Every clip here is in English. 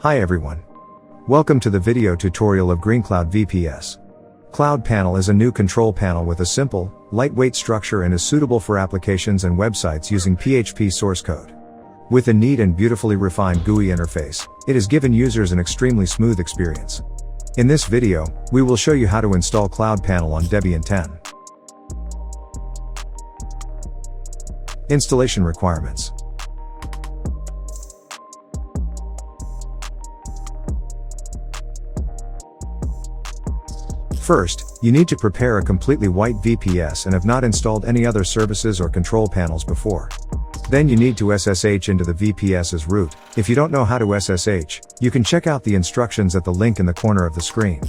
Hi everyone. Welcome to the video tutorial of GreenCloud VPS. CloudPanel is a new control panel with a simple, lightweight structure and is suitable for applications and websites using PHP source code. With a neat and beautifully refined GUI interface, it has given users an extremely smooth experience. In this video, we will show you how to install CloudPanel on Debian 10. Installation requirements. First, you need to prepare a completely white VPS and have not installed any other services or control panels before. Then you need to SSH into the VPS as root. If you don't know how to SSH, you can check out the instructions at the link in the corner of the screen.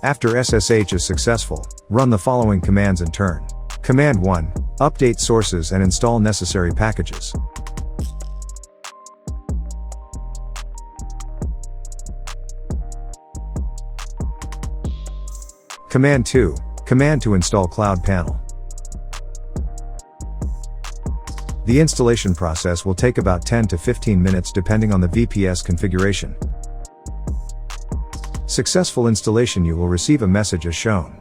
After SSH is successful, run the following commands in turn. Command 1, update sources and install necessary packages. Command 2, command to install CloudPanel. The installation process will take about 10 to 15 minutes depending on the VPS configuration. Successful installation, you will receive a message as shown.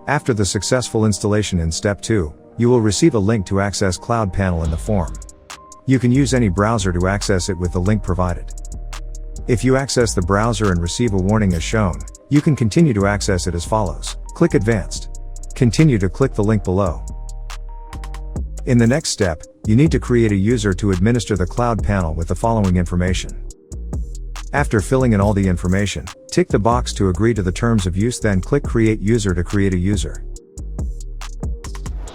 After the successful installation in step 2, you will receive a link to access CloudPanel in the form. You can use any browser to access it with the link provided. If you access the browser and receive a warning as shown, you can continue to access it as follows. Click Advanced. Continue to click the link below. In the next step, you need to create a user to administer the CloudPanel with the following information. After filling in all the information, tick the box to agree to the terms of use, then click Create User to create a user.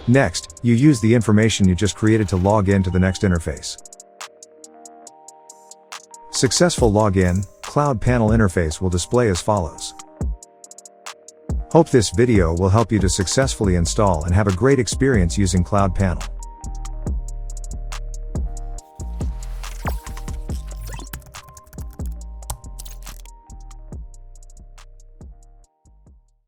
Next, you use the information you just created to log in to the next interface. Successful login, CloudPanel interface will display as follows. Hope this video will help you to successfully install and have a great experience using CloudPanel.